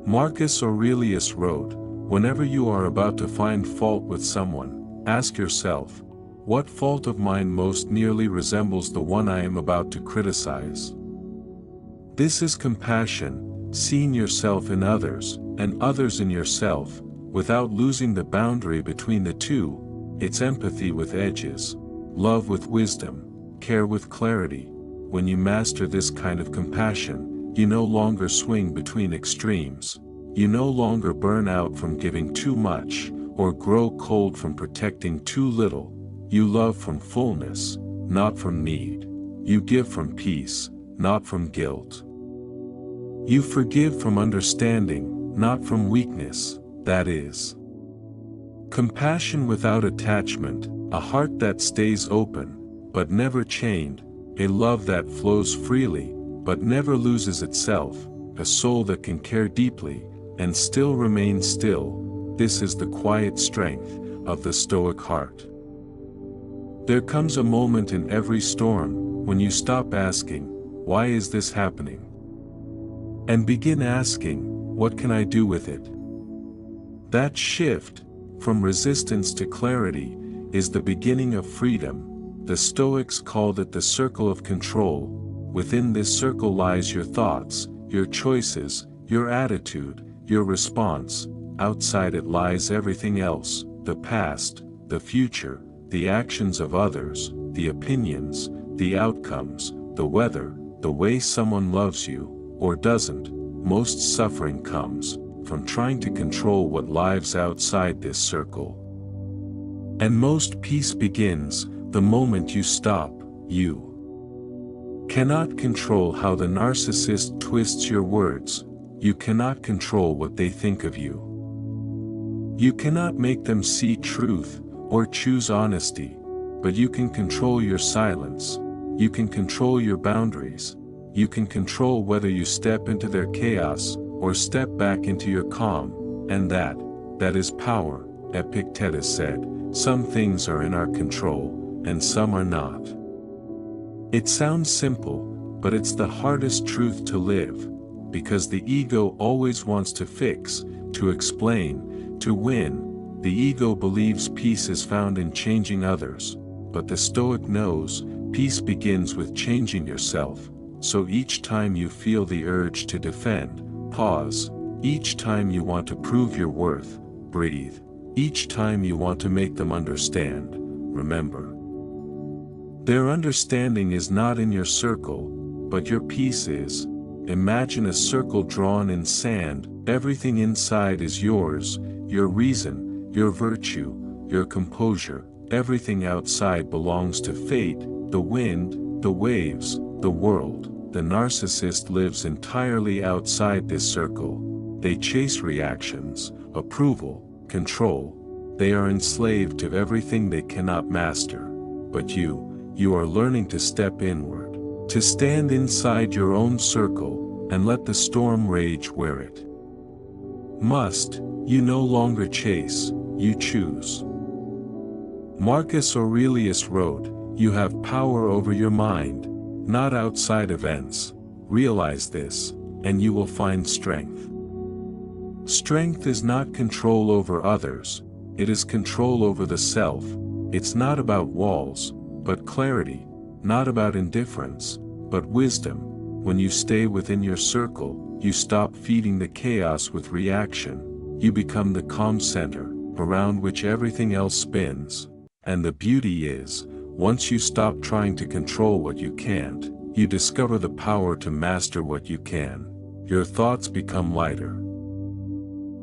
Marcus Aurelius wrote, whenever you are about to find fault with someone, ask yourself, what fault of mine most nearly resembles the one I am about to criticize? This is compassion, seeing yourself in others, and others in yourself, without losing the boundary between the two. It's empathy with edges, love with wisdom, care with clarity. When you master this kind of compassion, you no longer swing between extremes. You no longer burn out from giving too much, or grow cold from protecting too little. You love from fullness, not from need. You give from peace, not from guilt. You forgive from understanding, not from weakness, that is. Compassion without attachment, a heart that stays open, but never chained, a love that flows freely, but never loses itself, a soul that can care deeply, and still remain still. This is the quiet strength of the Stoic heart. There comes a moment in every storm when you stop asking, why is this happening? And begin asking, what can I do with it? That shift, from resistance to clarity, is the beginning of freedom. The Stoics called it the circle of control. Within this circle lies your thoughts, your choices, your attitude, your response. Outside it lies everything else, the past, the future, the actions of others, the opinions, the outcomes, the weather, the way someone loves you, or doesn't. Most suffering comes from trying to control what lives outside this circle. And most peace begins the moment you stop. You cannot control how the narcissist twists your words. You cannot control what they think of you. You cannot make them see truth or choose honesty, but you can control your silence. You can control your boundaries. You can control whether you step into their chaos or step back into your calm, and that is power. Epictetus said, some things are in our control, and some are not. It sounds simple, but it's the hardest truth to live, because the ego always wants to fix, to explain, to win. The ego believes peace is found in changing others, but the Stoic knows, peace begins with changing yourself. So each time you feel the urge to defend, pause. Each time you want to prove your worth, breathe. Each time you want to make them understand, remember. Their understanding is not in your circle, but your peace is. Imagine a circle drawn in sand. Everything inside is yours, your reason, your virtue, your composure. Everything outside belongs to fate, the wind, the waves, the world. The narcissist lives entirely outside this circle. They chase reactions, approval, control. They are enslaved to everything they cannot master. But you are learning to step inward, to stand inside your own circle, and let the storm rage where it must. You no longer chase, you choose. Marcus Aurelius wrote, you have power over your mind, not outside events. Realize this, and you will find strength. Strength is not control over others, it is control over the self. It's not about walls, but clarity, not about indifference, but wisdom. When you stay within your circle, you stop feeding the chaos with reaction. You become the calm center, around which everything else spins. And the beauty is, once you stop trying to control what you can't, you discover the power to master what you can. Your thoughts become lighter.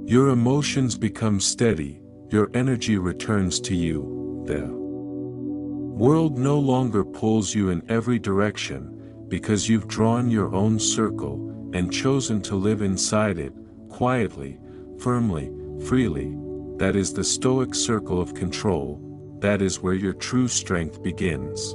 Your emotions become steady, your energy returns to you. The world no longer pulls you in every direction, because you've drawn your own circle, and chosen to live inside it, quietly, firmly, freely. That is the Stoic circle of control. That is where your true strength begins.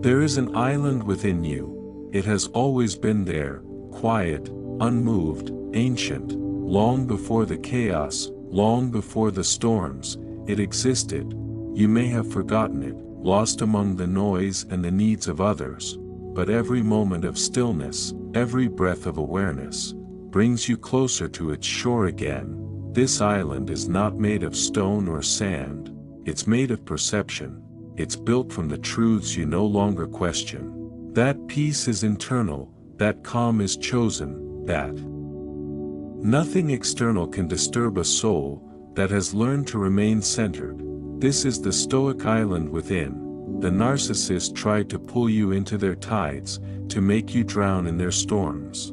There is an island within you. It has always been there, quiet, unmoved, ancient. Long before the chaos, long before the storms, it existed. You may have forgotten it, lost among the noise and the needs of others. but every moment of stillness, every breath of awareness, brings you closer to its shore again. This island is not made of stone or sand, it's made of perception, it's built from the truths you no longer question. That peace is internal, that calm is chosen, that nothing external can disturb a soul that has learned to remain centered. This is the Stoic Island within. The narcissist tried to pull you into their tides, to make you drown in their storms.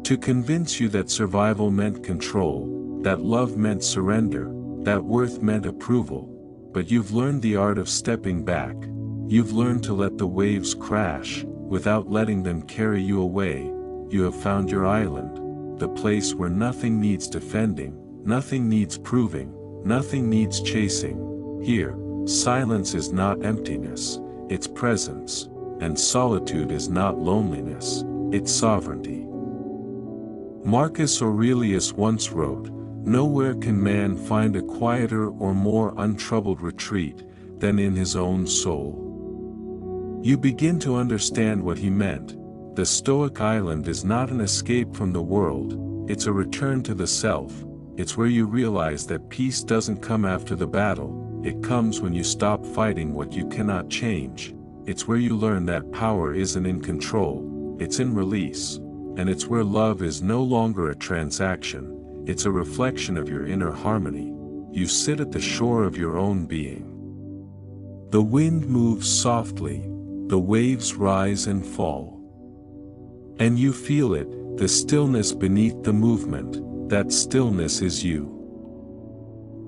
To convince you that survival meant control, that love meant surrender, that worth meant approval. But you've learned the art of stepping back. You've learned to let the waves crash, without letting them carry you away. You have found your island, the place where nothing needs defending, nothing needs proving, nothing needs chasing. Here, silence is not emptiness, it's presence, and solitude is not loneliness, it's sovereignty. Marcus Aurelius once wrote, "Nowhere can man find a quieter or more untroubled retreat than in his own soul." You begin to understand what he meant. The Stoic Island is not an escape from the world, it's a return to the self. It's where you realize that peace doesn't come after the battle. It comes when you stop fighting what you cannot change. It's where you learn that power isn't in control, it's in release. And it's where love is no longer a transaction, it's a reflection of your inner harmony. You sit at the shore of your own being. The wind moves softly, the waves rise and fall. And you feel it, the stillness beneath the movement, that stillness is you.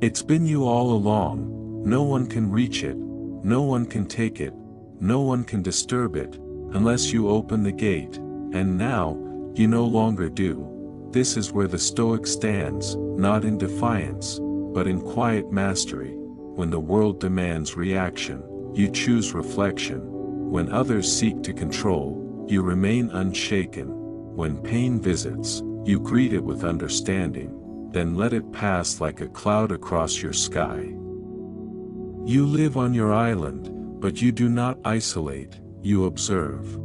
It's been you all along. No one can reach it, no one can take it, no one can disturb it, unless you open the gate, and now, you no longer do. This is where the Stoic stands, not in defiance, but in quiet mastery. When the world demands reaction, you choose reflection. When others seek to control, you remain unshaken. When pain visits, you greet it with understanding, then let it pass like a cloud across your sky. You live on your island, but you do not isolate, you observe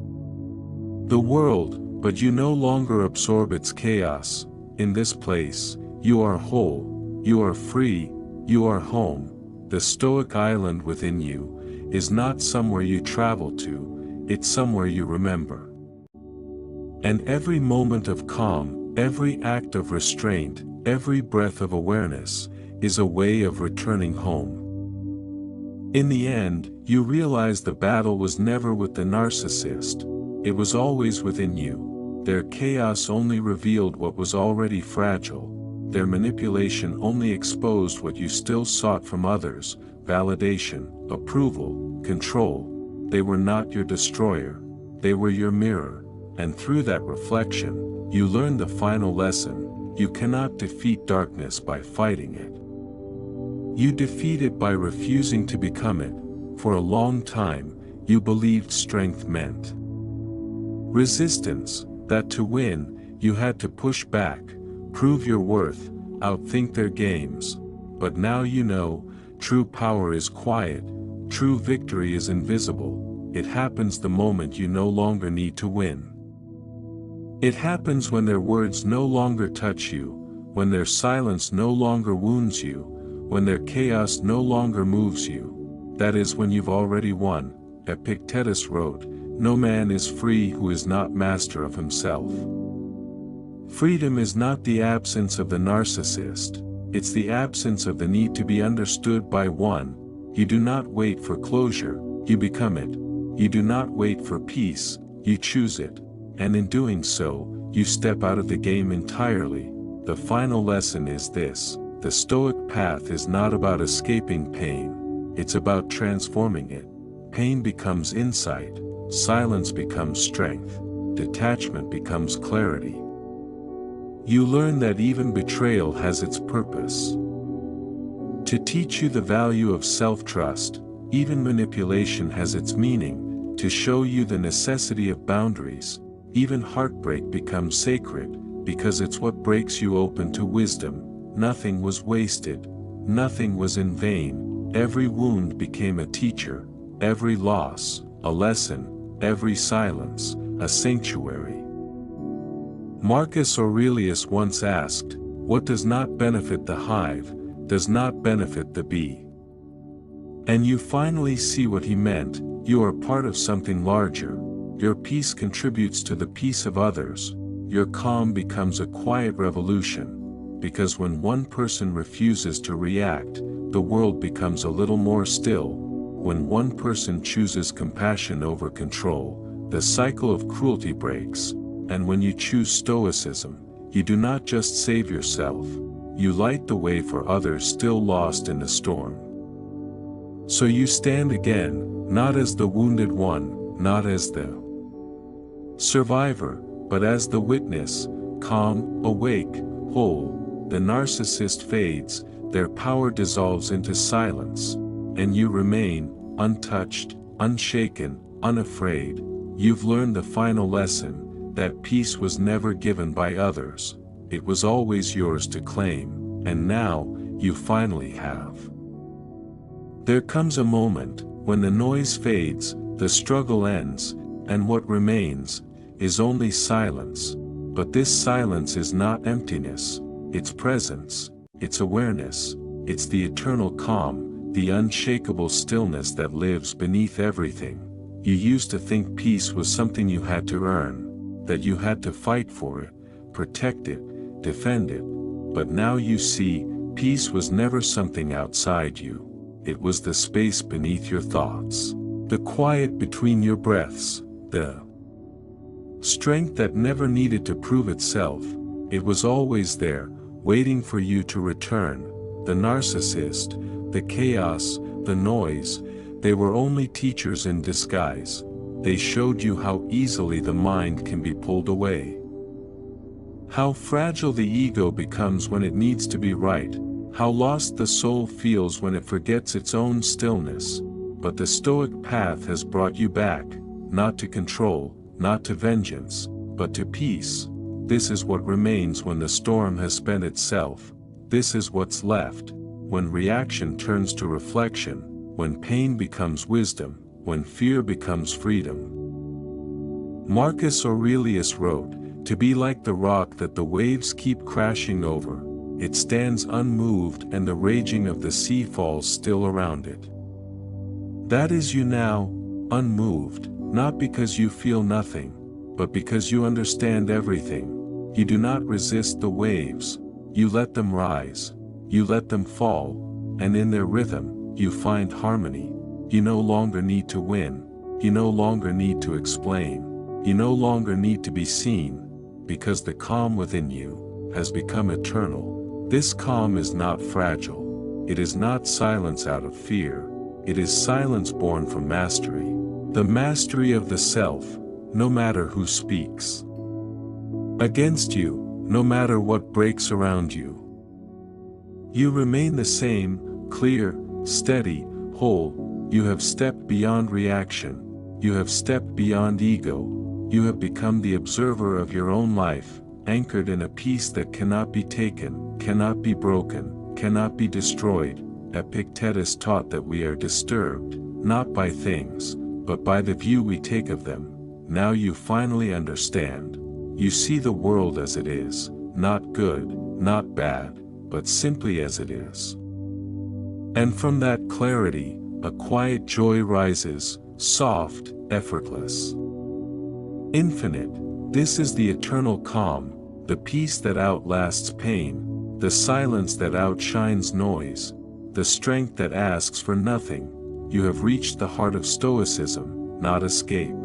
the world, but you no longer absorb its chaos. In this place, you are whole, you are free, you are home. The Stoic Island within you is not somewhere you travel to, it's somewhere you remember. And every moment of calm, every act of restraint, every breath of awareness, is a way of returning home. In the end, you realize the battle was never with the narcissist, it was always within you. Their chaos only revealed what was already fragile, their manipulation only exposed what you still sought from others: validation, approval, control. They were not your destroyer, they were your mirror, and through that reflection, you learned the final lesson: you cannot defeat darkness by fighting it. You defeat it by refusing to become it. For a long time, you believed strength meant resistance, that to win, you had to push back, prove your worth, outthink their games. But now you know, true power is quiet, true victory is invisible. It happens the moment you no longer need to win. It happens when their words no longer touch you, when their silence no longer wounds you, when their chaos no longer moves you. That is when you've already won. Epictetus wrote, "No man is free who is not master of himself." Freedom is not the absence of the narcissist, it's the absence of the need to be understood by one. You do not wait for closure, you become it. You do not wait for peace, you choose it. And in doing so, you step out of the game entirely. The final lesson is this: the Stoic path is not about escaping pain, it's about transforming it. Pain becomes insight, silence becomes strength, detachment becomes clarity. You learn that even betrayal has its purpose. To teach you the value of self-trust. Even manipulation has its meaning, to show you the necessity of boundaries. Even heartbreak becomes sacred, because it's what breaks you open to wisdom. Nothing was wasted, nothing was in vain. Every wound became a teacher, every loss, a lesson, every silence, a sanctuary. Marcus Aurelius once asked, "What does not benefit the hive, does not benefit the bee." And you finally see what he meant. You are part of something larger. Your peace contributes to the peace of others. Your calm becomes a quiet revolution, because when one person refuses to react, the world becomes a little more still. When one person chooses compassion over control, the cycle of cruelty breaks. And when you choose Stoicism, you do not just save yourself, you light the way for others still lost in the storm. So you stand again, not as the wounded one, not as the survivor, but as the witness, calm, awake, whole. The narcissist fades, their power dissolves into silence, and you remain, untouched, unshaken, unafraid. You've learned the final lesson, that peace was never given by others, it was always yours to claim, and now, you finally have. There comes a moment, when the noise fades, the struggle ends, and what remains, is only silence. But this silence is not emptiness, it's presence, it's awareness, it's the eternal calm, the unshakable stillness that lives beneath everything. You used to think peace was something you had to earn, that you had to fight for it, protect it, defend it. But now you see, peace was never something outside you. It was the space beneath your thoughts, the quiet between your breaths, the strength that never needed to prove itself. It was always there, waiting for you to return. The narcissist, the chaos, the noise, they were only teachers in disguise. They showed you how easily the mind can be pulled away. How fragile the ego becomes when it needs to be right, how lost the soul feels when it forgets its own stillness. But the Stoic path has brought you back, not to control, not to vengeance, but to peace. This is what remains when the storm has spent itself. This is what's left, when reaction turns to reflection, when pain becomes wisdom, when fear becomes freedom. Marcus Aurelius wrote, "To be like the rock that the waves keep crashing over, it stands unmoved and the raging of the sea falls still around it." That is you now, unmoved, not because you feel nothing, but because you understand everything. You do not resist the waves, you let them rise, you let them fall, and in their rhythm, you find harmony. You no longer need to win, you no longer need to explain, you no longer need to be seen, because the calm within you has become eternal. This calm is not fragile, it is not silence out of fear, it is silence born from mastery. The mastery of the self, no matter who speaks against you, no matter what breaks around you. You remain the same, clear, steady, whole. You have stepped beyond reaction, you have stepped beyond ego, you have become the observer of your own life, anchored in a peace that cannot be taken, cannot be broken, cannot be destroyed. Epictetus taught that we are disturbed, not by things, but by the view we take of them. Now you finally understand. You see the world as it is, not good, not bad, but simply as it is. And from that clarity, a quiet joy rises, soft, effortless, infinite. This is the eternal calm, the peace that outlasts pain, the silence that outshines noise, the strength that asks for nothing. You have reached the heart of Stoicism, not escape,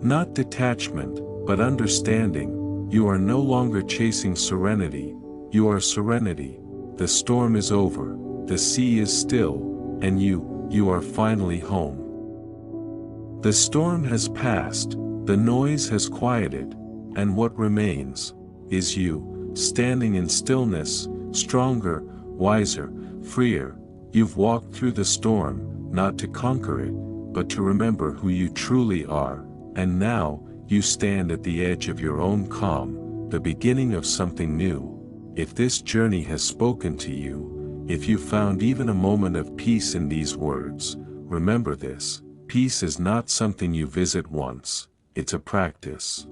not detachment, but understanding. You are no longer chasing serenity, you are serenity. The storm is over, the sea is still, and you are finally home. The storm has passed, the noise has quieted, and what remains is you, standing in stillness, stronger, wiser, freer. You've walked through the storm, not to conquer it, but to remember who you truly are, and now, you stand at the edge of your own calm, the beginning of something new. If this journey has spoken to you, if you found even a moment of peace in these words, remember this: peace is not something you visit once, it's a practice.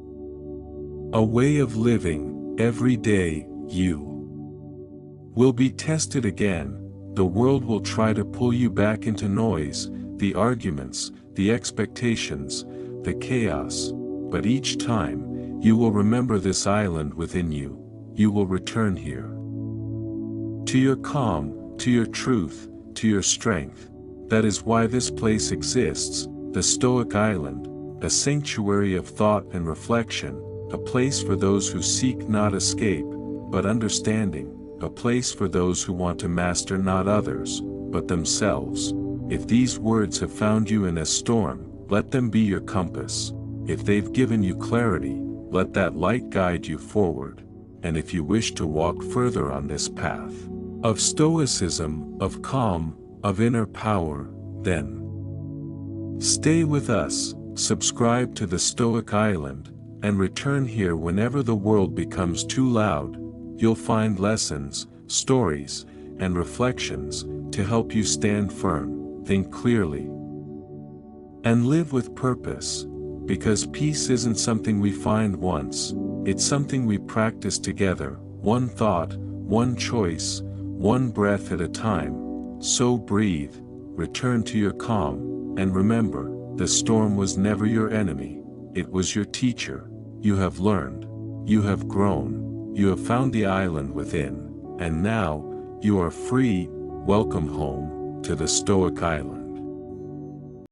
A way of living. Every day, you will be tested again. The world will try to pull you back into noise, the arguments, the expectations, the chaos, but each time, you will remember this island within you. You will return here. To your calm, to your truth, to your strength. That is why this place exists, the Stoic Island, a sanctuary of thought and reflection, a place for those who seek not escape, but understanding, a place for those who want to master not others, but themselves. If these words have found you in a storm, let them be your compass. If they've given you clarity, let that light guide you forward. And if you wish to walk further on this path of Stoicism, of calm, of inner power, then stay with us, subscribe to the Stoic Island, and return here whenever the world becomes too loud. You'll find lessons, stories, and reflections to help you stand firm, think clearly, and live with purpose, because peace isn't something we find once, it's something we practice together, one thought, one choice, one breath at a time. So breathe, return to your calm, and remember, the storm was never your enemy, it was your teacher. You have learned, you have grown, you have found the island within, and now, you are free. Welcome home, to the Stoic Island.